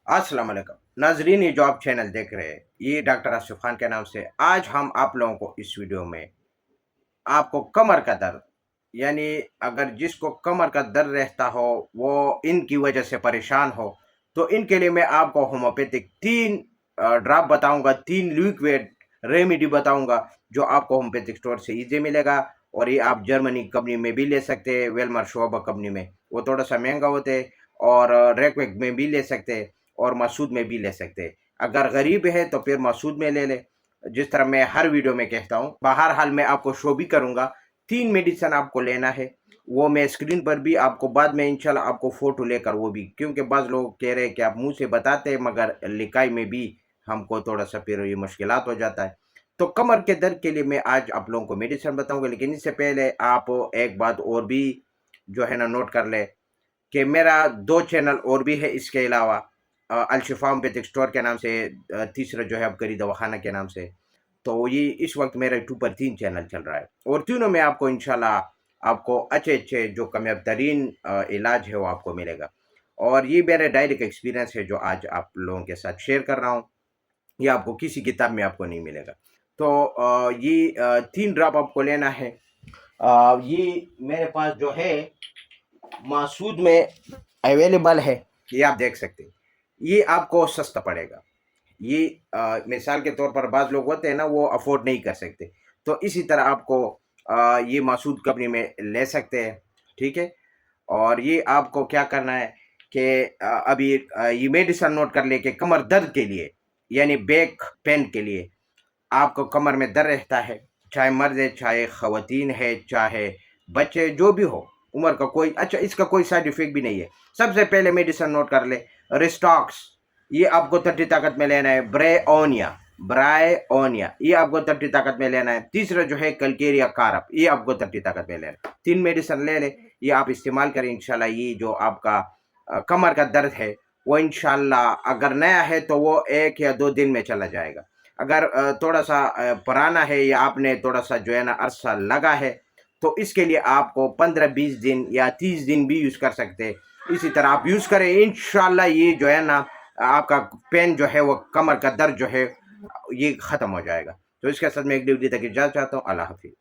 अस्सलाम वालेकुम नाजरीन, ये जो आप चैनल देख रहे हैं ये डॉक्टर आसिफ खान के नाम से। आज हम आप लोगों को इस वीडियो में आपको कमर का दर्द, यानी अगर जिसको कमर का दर्द रहता हो, वो इनकी वजह से परेशान हो, तो इनके लिए मैं आपको होम्योपैथिक 3 ड्रॉप बताऊंगा, 3 लिक्विड रेमेडी बताऊंगा जो आपको होम्योपैथिक स्टोर से इजी मिलेगा। और ये आप जर्मनी कंपनी में भी ले सकते हैं, वेलमर शोबा कंपनी में, वो थोड़ा सा महंगा होते हैं। और रेकवेक में भी ले सकते हैं और मसूद में भी ले सकते हैं। अगर गरीब है तो फिर मसूद में ले ले। जिस तरह मैं हर वीडियो में कहता हूँ, बाहर हाल में आपको शो भी करूँगा। 3 मेडिसिन आपको लेना है, वो मैं स्क्रीन पर भी आपको बाद में इंशाल्लाह आपको फ़ोटो लेकर वो भी, क्योंकि बाज़ लोग कह रहे हैं कि आप मुँह से बताते हैं मगर लिखाई में भी हमको थोड़ा सा फिर ये मुश्किलात हो जाता है। तो कमर के दर्द के लिए मैं आज आप लोगों को मेडिसिन बताऊँगा, लेकिन इससे पहले आप एक बात और भी जो है ना नोट कर ले कि मेरा 2 चैनल और भी है इसके अलावा। अलशिफा होम्योपैथिक स्टोर के नाम से, तीसरा जो है अबकरी दवाखाना के नाम से। तो ये इस वक्त मेरा यूट्यूब पर 3 चैनल चल रहा है और तीनों में आपको इंशाल्लाह आपको अच्छे-अच्छे जो कामयाब तरीन इलाज है वो आपको मिलेगा। और ये मेरा डायरेक्ट एक्सपीरियंस है जो आज आप लोगों के साथ शेयर कर रहा हूँ, ये आपको किसी किताब में आपको नहीं मिलेगा। तो ये 3 ड्रॉप आपको लेना है। ये मेरे पास जो है मासूद में अवेलेबल है, ये आप देख सकते हैं। ये आपको सस्ता पड़ेगा। ये मिसाल के तौर पर बाज़ लोग होते हैं ना, वो अफोर्ड नहीं कर सकते, तो इसी तरह आपको ये मासूद कंपनी में ले सकते हैं, ठीक है। और ये आपको क्या करना है कि अभी ये मेडिसिन नोट कर ले कि कमर दर्द के लिए, यानी बैक पेन के लिए, आपको कमर में दर्द रहता है, चाहे मर्द है, चाहे ख़वातीन है, चाहे बच्चे, जो भी हो, उम्र का कोई, अच्छा इसका कोई साइड इफ़ेक्ट भी नहीं है। सबसे पहले मेडिसिन नोट कर ले, रिस्टॉक्स, ये आपको 30 ताकत में लेना है। ब्रायोनिया ये आपको 30 ताकत में लेना है। तीसरा जो है कल्केरिया कारप, ये आपको 30 ताकत में लेना है। 3 मेडिसिन ले ले, ये आप इस्तेमाल करें इंशाल्लाह। ये जो आपका कमर का दर्द है वो इंशाल्लाह अगर नया है तो वो 1 या 2 दिन में चला जाएगा। अगर थोड़ा सा पुराना है या आपने थोड़ा सा जो है ना अरसा लगा है, तो इसके लिए आपको 15-20 दिन या 30 दिन भी यूज़ कर सकते हैं। इसी तरह आप यूज़ करें, इंशाल्लाह ये जो है ना आपका पेन जो है, वो कमर का दर्द जो है ये ख़त्म हो जाएगा। तो इसके साथ मैं एक ड्यूटी तक इजाज़त चाहता हूँ। अल्लाह हाफ़िज़।